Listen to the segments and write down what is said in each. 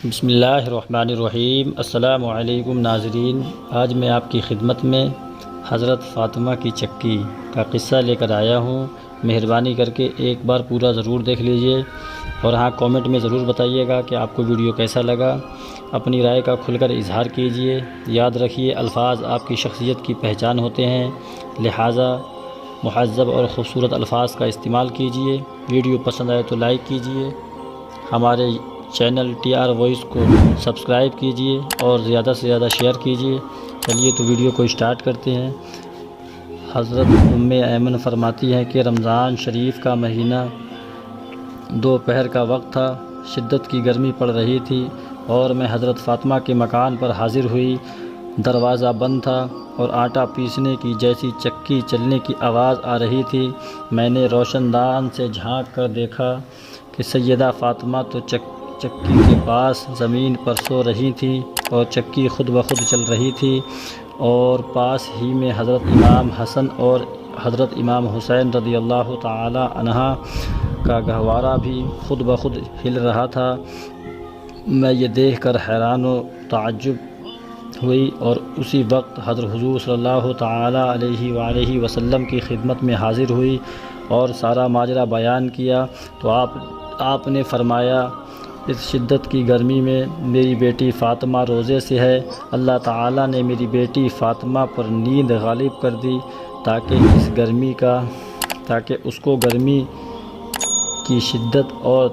بسم اللہ الرحمن الرحیم۔ السلام علیکم ناظرین، آج میں آپ کی خدمت میں حضرت فاطمہ کی چکی کا قصہ لے کر آیا ہوں۔ مہربانی کر کے ایک بار پورا ضرور دیکھ لیجئے اور ہاں کامنٹ میں ضرور بتائیے گا کہ آپ کو ویڈیو کیسا لگا۔ اپنی رائے کا کھل کر اظہار کیجئے۔ یاد رکھیے، الفاظ آپ کی شخصیت کی پہچان ہوتے ہیں، لہٰذا مہذب اور خوبصورت الفاظ کا استعمال کیجئے۔ ویڈیو پسند آئے تو لائک کیجئے، ہمارے چینل ٹی آر وائس کو سبسکرائب کیجئے اور زیادہ سے زیادہ شیئر کیجئے۔ چلیے تو ویڈیو کو اسٹارٹ کرتے ہیں۔ حضرت ام ایمن فرماتی ہیں کہ رمضان شریف کا مہینہ دوپہر کا وقت تھا، شدت کی گرمی پڑ رہی تھی اور میں حضرت فاطمہ کے مکان پر حاضر ہوئی۔ دروازہ بند تھا اور آٹا پیسنے کی جیسی چکی چلنے کی آواز آ رہی تھی۔ میں نے روشن دان سے جھانک کر دیکھا کہ سیدہ فاطمہ تو چکی کے پاس زمین پر سو رہی تھی اور چکی خود بخود چل رہی تھی، اور پاس ہی میں حضرت امام حسن اور حضرت امام حسین رضی اللہ تعالی عنہ کا گہوارہ بھی خود بخود ہل رہا تھا۔ میں یہ دیکھ کر حیران و تعجب ہوئی اور اسی وقت حضرت حضور صلی اللہ تعالی علیہ وآلہ وسلم کی خدمت میں حاضر ہوئی اور سارا ماجرا بیان کیا تو آپ نے فرمایا، اس شدت کی گرمی میں میری بیٹی فاطمہ روزے سے ہے۔ اللہ تعالیٰ نے میری بیٹی فاطمہ پر نیند غالب کر دی تاکہ اس کو گرمی کی شدت اور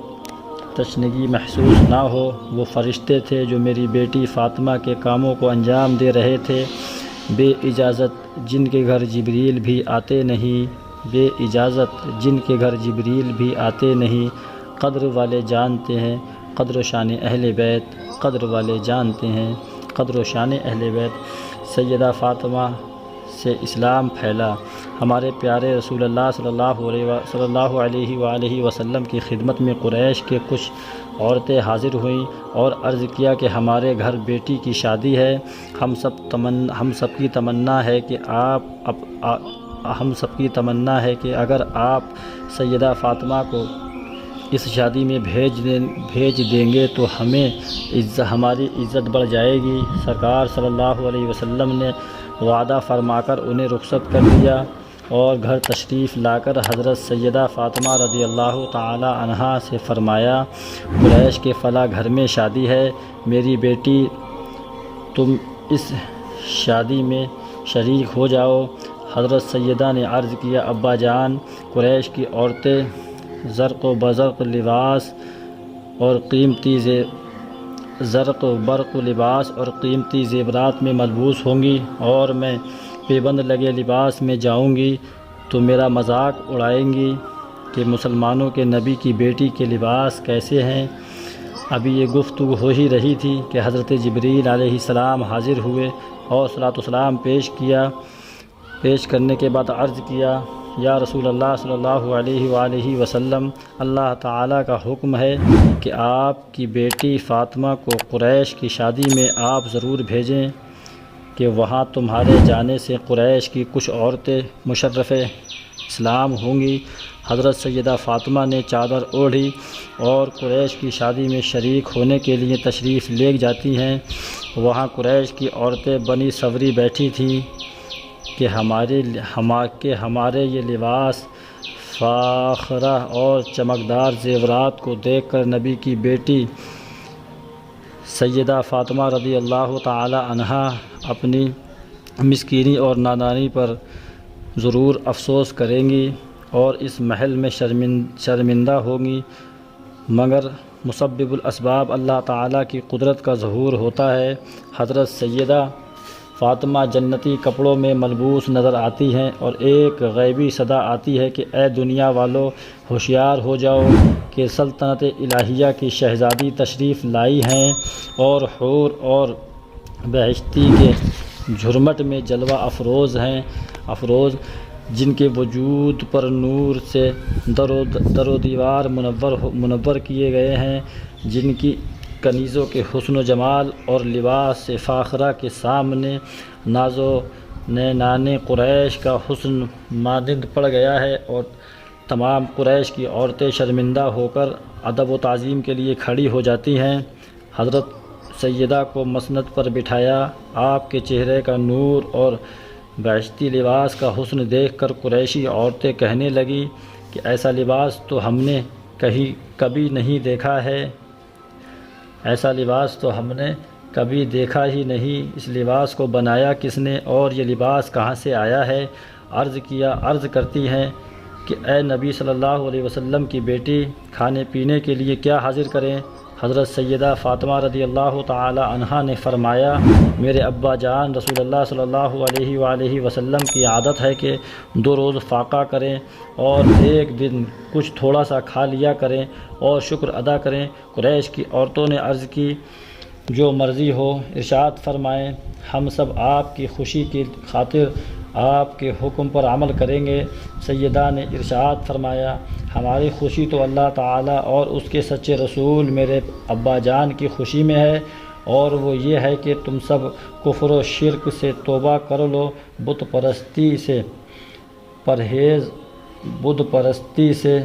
تشنگی محسوس نہ ہو۔ وہ فرشتے تھے جو میری بیٹی فاطمہ کے کاموں کو انجام دے رہے تھے، بے اجازت، جن کے گھر جبریل بھی آتے نہیں۔ قدر والے جانتے ہیں قدر و شان اہل بیت، قدر والے جانتے ہیں قدر و شان اہل بیت۔ سیدہ فاطمہ سے اسلام پھیلا۔ ہمارے پیارے رسول اللہ صلی اللہ علیہ وآلہ وسلم کی خدمت میں قریش کے کچھ عورتیں حاضر ہوئیں اور عرض کیا کہ ہمارے گھر بیٹی کی شادی ہے۔ ہم سب کی تمنا ہے کہ اگر آپ سیدہ فاطمہ کو اس شادی میں بھیج دیں گے تو ہماری عزت بڑھ جائے گی۔ سرکار صلی اللہ علیہ وسلم نے وعدہ فرما کر انہیں رخصت کر دیا اور گھر تشریف لا کر حضرت سیدہ فاطمہ رضی اللہ تعالی عنہا سے فرمایا، قریش کے فلاں گھر میں شادی ہے، میری بیٹی تم اس شادی میں شریک ہو جاؤ۔ حضرت سیدہ نے عرض کیا، ابا جان، قریش کی عورتیں زرق و برق لباس اور قیمتی زیورات میں ملبوس ہوں گی اور میں پیبند لگے لباس میں جاؤں گی تو میرا مذاق اڑائیں گی کہ مسلمانوں کے نبی کی بیٹی کے لباس کیسے ہیں۔ ابھی یہ گفتگو ہو ہی رہی تھی کہ حضرت جبریل علیہ السلام حاضر ہوئے اور صلاۃ والسلام پیش کرنے کے بعد عرض کیا، یا رسول اللہ صلی اللہ علیہ وآلہ وسلم، اللہ تعالیٰ کا حکم ہے کہ آپ کی بیٹی فاطمہ کو قریش کی شادی میں آپ ضرور بھیجیں کہ وہاں تمہارے جانے سے قریش کی کچھ عورتیں مشرف اسلام ہوں گی۔ حضرت سیدہ فاطمہ نے چادر اوڑھی اور قریش کی شادی میں شریک ہونے کے لیے تشریف لے جاتی ہیں۔ وہاں قریش کی عورتیں بنی صوری بیٹھی تھیں کہ ہمارے یہ لباس فاخرہ اور چمکدار زیورات کو دیکھ کر نبی کی بیٹی سیدہ فاطمہ رضی اللہ تعالی عنہا اپنی مسکینی اور نادانی پر ضرور افسوس کریں گی اور اس محل میں شرمندہ ہوں گی، مگر مسبب الاسباب اللہ تعالیٰ کی قدرت کا ظہور ہوتا ہے۔ حضرت سیدہ فاطمہ جنتی کپڑوں میں ملبوس نظر آتی ہیں اور ایک غیبی صدا آتی ہے کہ اے دنیا والو، ہوشیار ہو جاؤ کہ سلطنت الہیہ کی شہزادی تشریف لائی ہیں اور حور اور بہشتی کے جھرمٹ میں جلوہ افروز جن کے وجود پر نور سے در و دیوار منور کیے گئے ہیں، جن کی کنیزوں کے حسن و جمال اور لباس فاخرہ کے سامنے ناز و نعان قریش کا حسن مانند پڑ گیا ہے اور تمام قریش کی عورتیں شرمندہ ہو کر ادب و تعظیم کے لیے کھڑی ہو جاتی ہیں۔ حضرت سیدہ کو مسند پر بٹھایا۔ آپ کے چہرے کا نور اور بہشتی لباس کا حسن دیکھ کر قریشی عورتیں کہنے لگیں کہ ایسا لباس تو ہم نے کبھی نہیں دیکھا ہے، ایسا لباس تو ہم نے کبھی دیکھا ہی نہیں، اس لباس کو بنایا کس نے اور یہ لباس کہاں سے آیا ہے؟ عرض کرتی ہیں کہ اے نبی صلی اللہ علیہ وسلم کی بیٹی، کھانے پینے کے لیے کیا حاضر کریں؟ حضرت سیدہ فاطمہ رضی اللہ تعالی عنہا نے فرمایا، میرے ابا جان رسول اللہ صلی اللہ علیہ وآلہ وسلم کی عادت ہے کہ 2 روز فاقہ کریں اور ایک دن کچھ تھوڑا سا کھا لیا کریں اور شکر ادا کریں۔ قریش کی عورتوں نے عرض کی، جو مرضی ہو، ارشاد فرمائیں، ہم سب آپ کی خوشی کی خاطر آپ کے حکم پر عمل کریں گے۔ سیدہ نے ارشاد فرمایا، ہماری خوشی تو اللہ تعالیٰ اور اس کے سچے رسول میرے ابا جان کی خوشی میں ہے، اور وہ یہ ہے کہ تم سب کفر و شرک سے توبہ کر لو، بت پرستی سے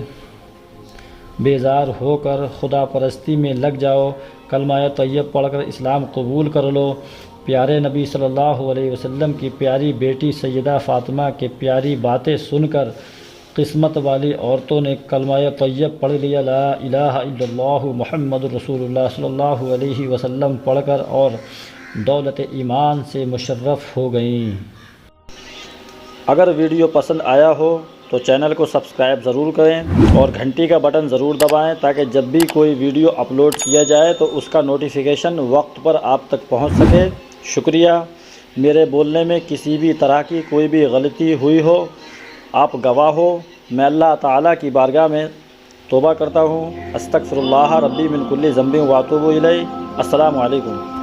بیزار ہو کر خدا پرستی میں لگ جاؤ، کلمہ طیب پڑھ کر اسلام قبول کر لو۔ پیارے نبی صلی اللہ علیہ وسلم کی پیاری بیٹی سیدہ فاطمہ کے پیاری باتیں سن کر قسمت والی عورتوں نے کلمہ طیب پڑھ لیا، لا الہ الا اللہ محمد رسول اللہ صلی اللہ علیہ وسلم پڑھ کر، اور دولت ایمان سے مشرف ہو گئیں۔ اگر ویڈیو پسند آیا ہو تو چینل کو سبسکرائب ضرور کریں اور گھنٹی کا بٹن ضرور دبائیں تاکہ جب بھی کوئی ویڈیو اپلوڈ کیا جائے تو اس کا نوٹیفیکیشن وقت پر آپ تک پہنچ سکے۔ شکریہ۔ میرے بولنے میں کسی بھی طرح کی کوئی بھی غلطی ہوئی ہو، آپ گواہ ہو، میں اللہ تعالیٰ کی بارگاہ میں توبہ کرتا ہوں۔ استغفر اللہ ربی من کل ذنب واتوب الیہ۔ السلام علیکم۔